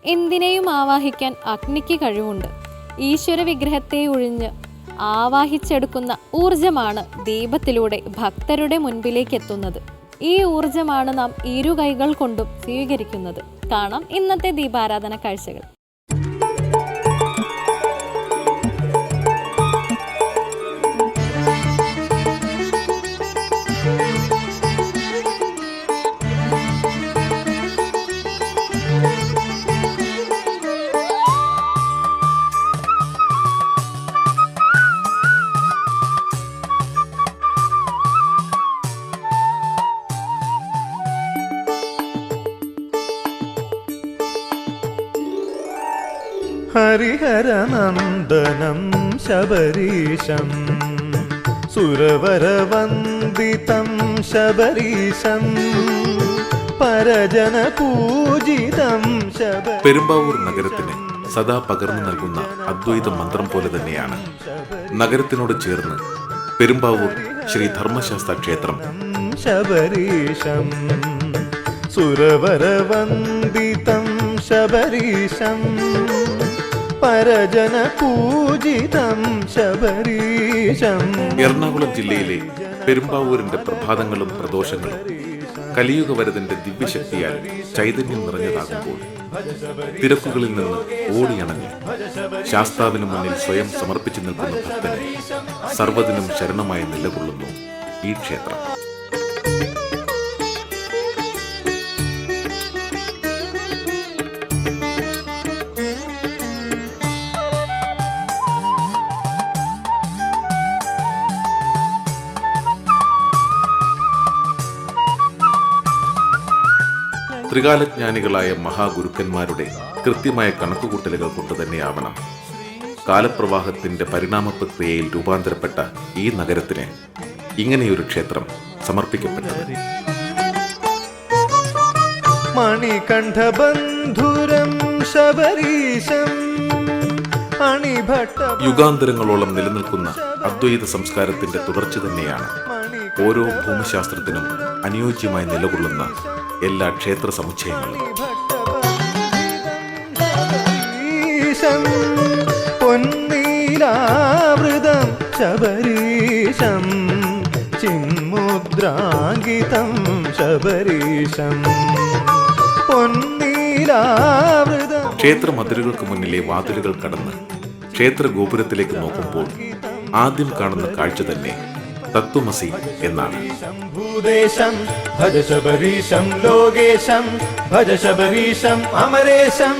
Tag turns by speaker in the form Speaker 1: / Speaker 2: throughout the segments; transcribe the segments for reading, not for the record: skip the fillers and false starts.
Speaker 1: എന്തിനേയും ആവാഹിക്കാൻ അഗ്നിക്ക് കഴിവുണ്ട്. ഈശ്വര വിഗ്രഹത്തെ ഒഴിഞ്ഞ് ആവാഹിച്ചെടുക്കുന്ന ഊർജമാണ് ദീപത്തിലൂടെ ഭക്തരുടെ മുൻപിലേക്ക് എത്തുന്നത്. ഈ ഊർജമാണ് നാം ഇരു കൈകൾ കൊണ്ടും സ്വീകരിക്കുന്നത്. കാണാം ഇന്നത്തെ ദീപാരാധന കാഴ്ചകൾ.
Speaker 2: ഹരിഹരനന്ദനം ശബരീശം സുരവരവന്ദിതം ശബരീശം പരജനപൂജിതം
Speaker 3: പെരുമ്പാവൂർ നഗരത്തിന് സദാ പകർന്നു നൽകുന്ന അദ്വൈത മന്ത്രം പോലെ തന്നെയാണ് നഗരത്തിനോട് ചേർന്ന് പെരുമ്പാവൂർ ശ്രീ ധർമ്മശാസ്ത്ര ക്ഷേത്രം.
Speaker 2: ശബരീശം സുരവരവന്ദിതം ശബരീശം പരജനപൂജിതം ശബരീശം.
Speaker 3: എറണാകുളം ജില്ലയിലെ പെരുമ്പാവൂരിന്റെ പ്രഭാതങ്ങളും പ്രദോഷങ്ങളും കലിയുഗവരദന്റെ ദിവ്യശക്തിയാൽ ചൈതന്യം നിറഞ്ഞതാകുമ്പോൾ തിരക്കുകളിൽ നിന്ന് ഓടിയണഞ്ഞ് ശാസ്താവിന് മുന്നിൽ സ്വയം സമർപ്പിച്ചു നിൽക്കുന്ന ഭക്തന് സർവ്വതിനും ശരണമായി നിലകൊള്ളുന്നു ഈ ക്ഷേത്രം. ത്രികാലജ്ഞാനികളായ മഹാഗുരുക്കന്മാരുടെ കൃത്യമായ കണക്കുകൂട്ടലുകൾ കൊണ്ട് തന്നെയാവണം കാലപ്രവാഹത്തിന്റെ പരിണാമ പ്രക്രിയയിൽ രൂപാന്തരപ്പെട്ട ഈ നഗരത്തിന് ഇങ്ങനെയൊരു ക്ഷേത്രം സമർപ്പിക്കപ്പെട്ടത്.
Speaker 2: മണികണ്ഠബന്ധുരം ശബരീശം
Speaker 3: യുഗാന്തരങ്ങളോളം നിലനിൽക്കുന്ന അദ്വൈത സംസ്കാരത്തിന്റെ തുടർച്ച തന്നെയാണ് ഓരോ ഭൂമിശാസ്ത്രത്തിനും അനുയോജ്യമായി നിലകൊള്ളുന്ന എല്ലാ ക്ഷേത്ര സമുച്ചയങ്ങളും.
Speaker 2: പൊന്നീലാവൃതം ശബരീശം ചിന്മുദ്രാങ്കിതം ശബരീശം പൊന്നീലാവൃതം.
Speaker 3: ക്ഷേത്ര മതിലുകൾക്ക് മുന്നിലെ വാതിലുകൾ കടന്ന് ക്ഷേത്ര ഗോപുരത്തിലേക്ക് നോക്കുമ്പോൾ ആദ്യം കാണുന്ന കാഴ്ച തന്നെ തത്വമസി എന്നാണ്.
Speaker 2: ഭൂദേശം ഭജ ശബരീശം ലോകേശം ഭജ ശബരീശം അമരേശം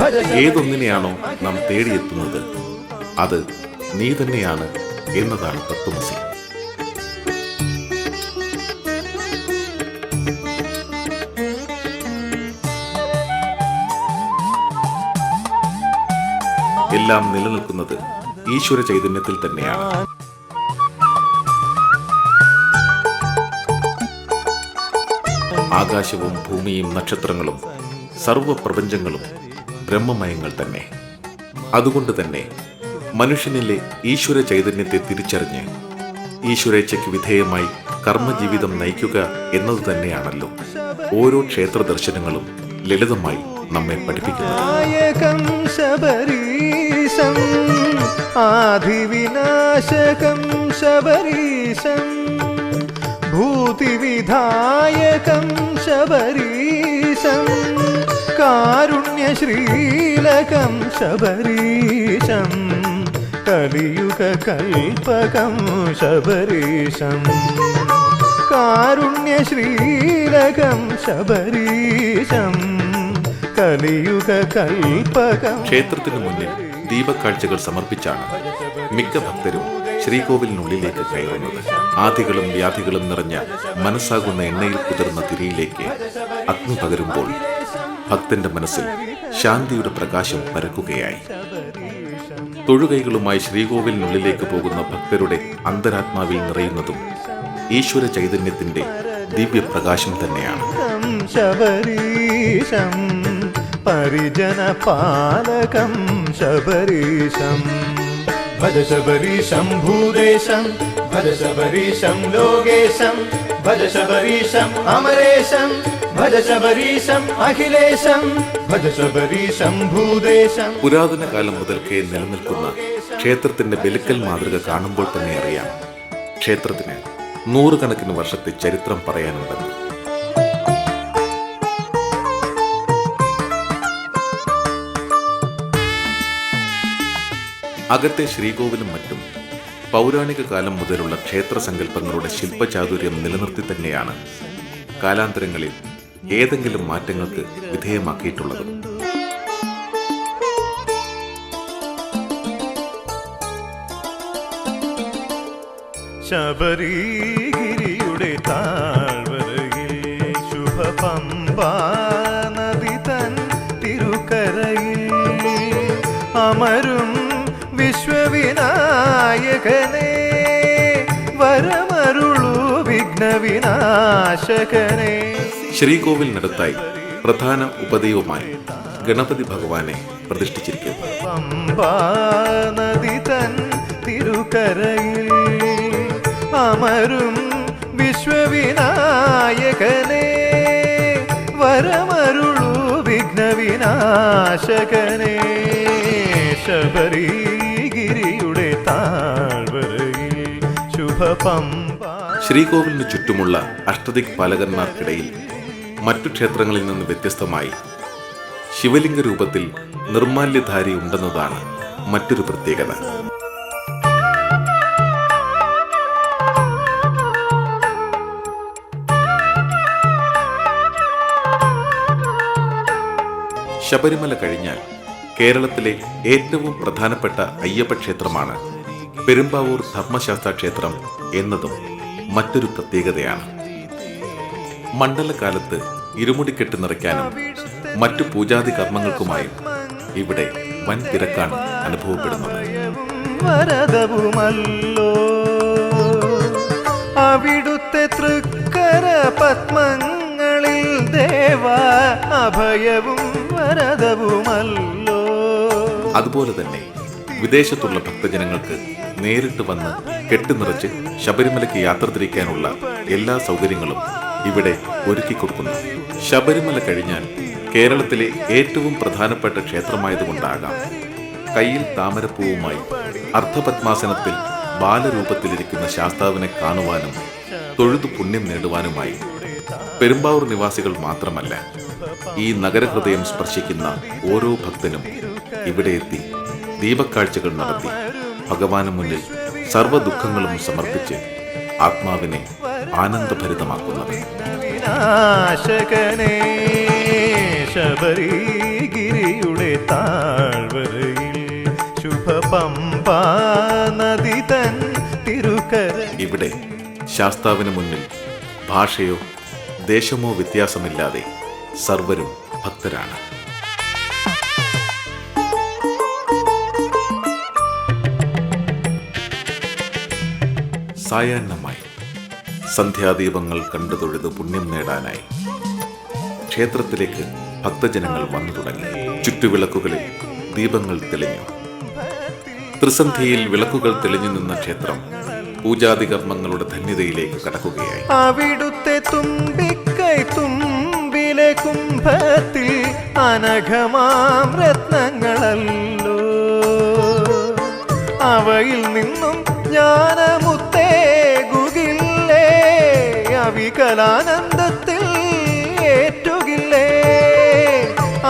Speaker 2: ഭജ.
Speaker 3: ഏതൊന്നിനെയാണോ നാം തേടിയെത്തുന്നത് അത് നീ തന്നെയാണ് എന്നതാണ് തത്വമസി. എല്ലാം നിലനിൽക്കുന്നത് ഈശ്വര ചൈതന്യത്തിൽ തന്നെയാണ്. ആകാശവും ഭൂമിയും നക്ഷത്രങ്ങളും സർവപ്രപഞ്ചങ്ങളും ബ്രഹ്മമയങ്ങൾ തന്നെ. അതുകൊണ്ട് തന്നെ മനുഷ്യനിലെ ഈശ്വര ചൈതന്യത്തെ തിരിച്ചറിഞ്ഞ് ഈശ്വരേച്ഛയ്ക്ക് വിധേയമായി കർമ്മജീവിതം നയിക്കുക എന്നത് തന്നെയാണല്ലോ ഓരോ ക്ഷേത്ര ദർശനങ്ങളും ലളിതമായി നമ്മെ പഠിപ്പിക്കുന്നത്.
Speaker 2: ശബരീശം ആദിവിനാശകം ശബരീശം ഭൂതിവിധായകം ശബരീശം കാരുണ്യശ്രീലകം ശബരീശം കലിയുഗകൽപകം ശബരീശം കാരുണ്യശ്രീലകം ശബരീശം കലിയുഗകൽപകം.
Speaker 3: ക്ഷേത്രത്തിന് മുന്നിൽ ദീപക്കാഴ്ചകൾ സമർപ്പിച്ചാണ് മിക്ക ഭക്തരും ശ്രീകോവിലിനുള്ളിലേക്ക് കയറുന്നത്. ആദികളും വ്യാധികളും നിറഞ്ഞ മനസ്സാകുന്ന എണ്ണയിൽ കുതിർന്ന തിരിയിലേക്ക് അഗ്നി പകരുമ്പോൾ ഭക്തന്റെ മനസ്സിൽ ശാന്തിയുടെ പ്രകാശം പരക്കുകയായി. തൊഴുകൈകളുമായി ശ്രീകോവിലിനുള്ളിലേക്ക് പോകുന്ന ഭക്തരുടെ അന്തരാത്മാവിൽ നിറയുന്നതും ഈശ്വര ചൈതന്യത്തിന്റെ ദിവ്യപ്രകാശം തന്നെയാണ്.
Speaker 2: ശബരീശം പരിജനപാലകം ശബരീശം ഭജ ശബരീശം ഭൂദേശം ഭജ ശബരീശം ലോകേശം ഭജ ശബരീശം അമരേശം ഭജ ശബരീശം അഖിലേശം ഭജ ശബരീശം ഭൂദേശം.
Speaker 3: പുരാതന കാലം മുതൽക്കേ നിലനിൽക്കുന്ന ക്ഷേത്രത്തിന്റെ ബലിക്കൽ മാതൃക കാണുമ്പോൾ തന്നെ അറിയാം ക്ഷേത്രത്തിന് നൂറുകണക്കിന് വർഷത്തെ ചരിത്രം പറയാനുണ്ടെന്ന്. അകത്തെ ശ്രീകോവിലും മറ്റും പൗരാണിക കാലം മുതലുള്ള ക്ഷേത്ര സങ്കല്പങ്ങളുടെ ശില്പചാതുര്യം നിലനിർത്തി തന്നെയാണ് കാലാന്തരങ്ങളിൽ ഏതെങ്കിലും മാറ്റങ്ങൾക്ക് വിധേയമാക്കിയിട്ടുള്ളത്.
Speaker 2: ശബരിഗിരിയുടെ താഴ്വരയിൽ ശുഭപമ്പാ നദി തൻ തിരുക്കരയിൽ അമരും വിശ്വവിനായകനേ വരമരുളു വിഘ്നവിനാശകനേ.
Speaker 3: ശ്രീകോവിലിനടുത്തായി പ്രധാന ഉപദൈവമായി ഗണപതി ഭഗവാനെ പ്രതിഷ്ഠിച്ചിരിക്കുന്നു.
Speaker 2: പമ്പാ നദി തൻ തിരുക്കരയിൽ അമരും വിശ്വവിനായകനേ വരമരുളു വിഘ്നവിനാശകനേ. ശബരിഗിരിയുടെ താഴ്വരയിൽ ശുഭപമ്പ.
Speaker 3: ശ്രീകോവിലിന് ചുറ്റുമുള്ള അഷ്ടദിക് പാലകന്മാർക്കിടയിൽ മറ്റു ക്ഷേത്രങ്ങളിൽ നിന്ന് വ്യത്യസ്തമായി ശിവലിംഗ രൂപത്തിൽ നിർമാല്യധാരി ഉണ്ടെന്നതാണ് മറ്റൊരു പ്രത്യേകത. ശബരിമല കഴിഞ്ഞാൽ കേരളത്തിലെ ഏറ്റവും പ്രധാനപ്പെട്ട അയ്യപ്പ ക്ഷേത്രമാണ് പെരുമ്പാവൂർ ധർമ്മശാസ്ത്ര ക്ഷേത്രം എന്നതും മറ്റൊരു പ്രത്യേകതയാണ്. മണ്ഡലകാലത്ത് ഇരുമുടിക്കെട്ട് നിറയ്ക്കാനും മറ്റു പൂജാതി കർമ്മങ്ങൾക്കുമായും ഇവിടെ വൻ തിരക്കാണ് അനുഭവപ്പെടുന്നത്.
Speaker 2: അവിടുത്തെ തൃക്കര പത്മങ്ങളിൽ ദേവ അഭയവും വരദവുമല്ലോ.
Speaker 3: അതുപോലെ തന്നെ വിദേശത്തുള്ള ഭക്തജനങ്ങൾക്ക് നേരിട്ട് വന്ന് കെട്ടുനിറച്ച് ശബരിമലയ്ക്ക് യാത്ര തിരിക്കാനുള്ള എല്ലാ സൗകര്യങ്ങളും ഇവിടെ ഒരുക്കിക്കൊടുക്കുന്നു. ശബരിമല കഴിഞ്ഞാൽ കേരളത്തിലെ ഏറ്റവും പ്രധാനപ്പെട്ട ക്ഷേത്രമായതുകൊണ്ടാകാം കയ്യിൽ താമരപ്പൂവുമായി അർദ്ധപത്മാസനത്തിൽ ബാലരൂപത്തിലിരിക്കുന്ന ശാസ്താവിനെ കാണുവാനും തൊഴുതു പുണ്യം നേടുവാനുമായി പെരുമ്പാവൂർ നിവാസികൾ മാത്രമല്ല, ഈ നഗരഹൃദയം സ്പർശിക്കുന്ന ഓരോ ഭക്തനും ഇവിടെ എത്തി ദീപക്കാഴ്ചകൾ നടത്തി ഭഗവാന് മുന്നിൽ സർവ്വ ദുഃഖങ്ങളും സമർപ്പിച്ച് ആത്മാവിനെ ആനന്ദഭരിതമാക്കുന്നത്.
Speaker 2: ശബരിഗിരിയുടെ താഴ്വരയിൽ ശുഭപമ്പാ നദി തൻ തിരുക്കര.
Speaker 3: ഇവിടെ ശാസ്താവിന് മുന്നിൽ ഭാഷയോ ദേശമോ വ്യത്യാസമില്ലാതെ സർവരും ഭക്തരാണ്. സായാഹ്നമായി സന്ധ്യാദീപങ്ങൾ കണ്ടു തൊഴുത് പുണ്യം നേടാനായി ക്ഷേത്രത്തിലേക്ക് ഭക്തജനങ്ങൾ വന്നു തുടങ്ങി. ചുറ്റുവിളക്കുകളിൽ ദീപങ്ങൾ തെളിഞ്ഞു. ത്രിസന്ധിയിൽ വിളക്കുകൾ തെളിഞ്ഞു നിന്ന ക്ഷേത്രം പൂജാതി കർമ്മങ്ങളുടെ ധന്യതയിലേക്ക് കടക്കുകയായി.
Speaker 2: അവിടുത്തെ തുമ്പിക്കൈ തുമ്പിലെ കുംഭത്തിൽ അനഘമാം രത്നങ്ങളല്ലോ, അവയിൽ നിന്നും ജ്ഞാനമുത്തേകുകില്ലേ, അവികലാനന്ദത്തിൽ ഏറ്റുകില്ലേ,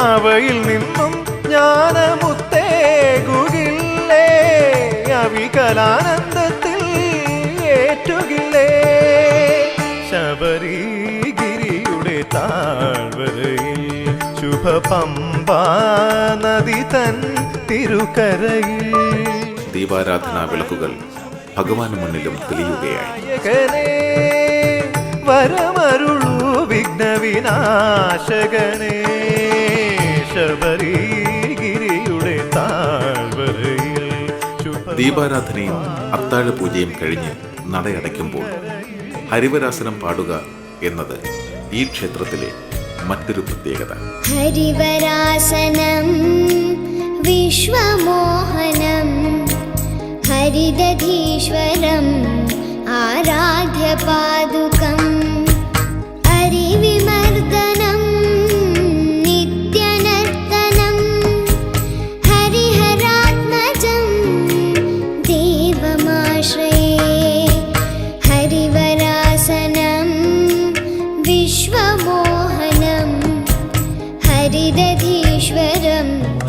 Speaker 2: അവയിൽ നിന്നും ജ്ഞാനമുത്തേകുകില്ലേ, അവികലാനന്ദത്തിൽ ഏറ്റുകില്ലേ. ശബരിഗിരിയുടെ താഴ്വരയിൽ ശുഭപമ്പാ നദി തൻ തിരുക്കരയിൽ
Speaker 3: ദീപാരാധനാ വിളക്കുകൾ ഭഗവാന് മുന്നിലും തെളിയുകയായി.
Speaker 2: വരമരുളു വിഘ്നവിനാശകനേ. ശബരിഗിരിയുടെ താഴ്വരയിൽ
Speaker 3: ദീപാരാധനയും അത്താഴ പൂജയും കഴിഞ്ഞ് നടയടയ്ക്കുമ്പോൾ ഹരിവരാസനം പാടുക എന്നത് ഈ ക്ഷേത്രത്തിലെ മറ്റൊരു പ്രത്യേകത.
Speaker 4: ഹരിവരാസനം വിശ്വമോഹനം ഹരിദധീശ്വരം ആരാധ്യ പാദുകം ഹരിവിമർദനം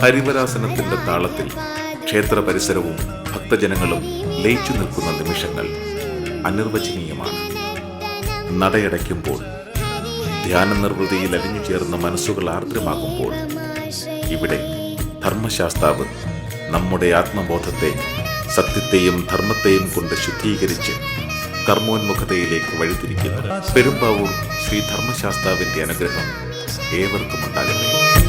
Speaker 3: ഹരിവരാസനത്തിന്റെ താളത്തിൽ ക്ഷേത്ര പരിസരവും ഭക്തജനങ്ങളും ലയിച്ചു നിൽക്കുന്ന നിമിഷങ്ങൾ അനിർവചനീയമാണ്. നടയടയ്ക്കുമ്പോൾ, ധ്യാന നിർവൃതിയിൽ അലിഞ്ഞു ചേർന്ന മനസ്സുകൾ ആർദ്രമാകുമ്പോൾ, ഇവിടെ ധർമ്മശാസ്താവ് നമ്മുടെ ആത്മബോധത്തെ സത്യത്തെയും ധർമ്മത്തെയും കൊണ്ട് ശുദ്ധീകരിച്ച് കർമ്മോന്മുഖതയിലേക്ക് വഴിതിരിക്കുന്നു. പെരുമ്പാവൂർ ശ്രീ ധർമ്മശാസ്താവിന്റെ അനുഗ്രഹം ഏവർക്കും ഉണ്ടാകട്ടെ.